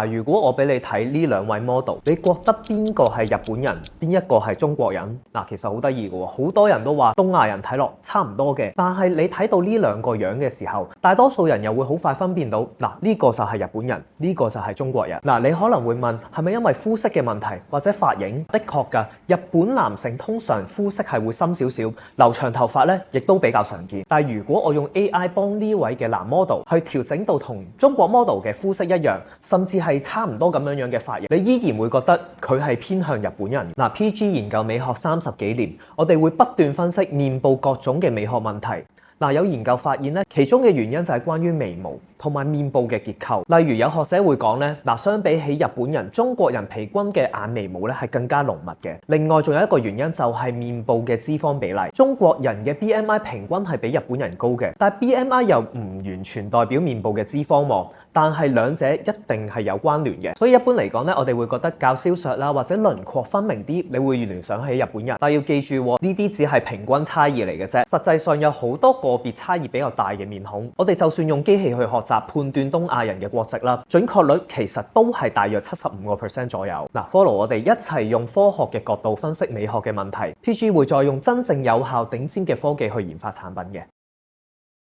如果我俾你睇呢兩位 model，你覺得邊個係日本人，邊一個係中國人？其實好得意嘅喎，好多人都話東亞人睇落差唔多嘅，但係你睇到呢兩個樣嘅時候，大多數人又會好快分辨到，呢個就係日本人，呢個就係中國人。你可能會問，係咪因為膚色嘅問題或者髮型？的確㗎，日本男性通常膚色係會深少少，留長頭髮咧亦都比較常見。但係如果我用 AI 幫呢位嘅男 model 去調整到同中國 model 嘅膚色一樣，甚至係差唔多咁樣嘅髮型，你依然會覺得佢係偏向日本人。PG 研究美學30幾年，我哋會不斷分析面部各種嘅美學問題。有研究發現咧，其中嘅原因就係關於眉毛同埋面部嘅結構。例如有學者會講咧，相比起日本人，中國人平均嘅眼眉毛咧係更加濃密嘅。另外仲有一個原因就係面部嘅脂肪比例，中國人嘅 BMI 平均係比日本人高嘅，但係 BMI 又唔完全代表面部嘅脂肪喎，但係兩者一定係有關聯嘅。所以一般嚟講咧，我哋會覺得較消削啦，或者輪廓分明啲，你會聯想起日本人。但要記住，呢啲只係平均差異嚟嘅啫，實際上有好多個別差異比較大嘅面孔，我哋就算用機器去學習判斷東亞人嘅國籍啦，準確率其實都係大約75% 左右。follow 我哋一齊用科學嘅角度分析美學嘅問題，PG 會再用真正有效頂尖嘅科技去研發產品嘅。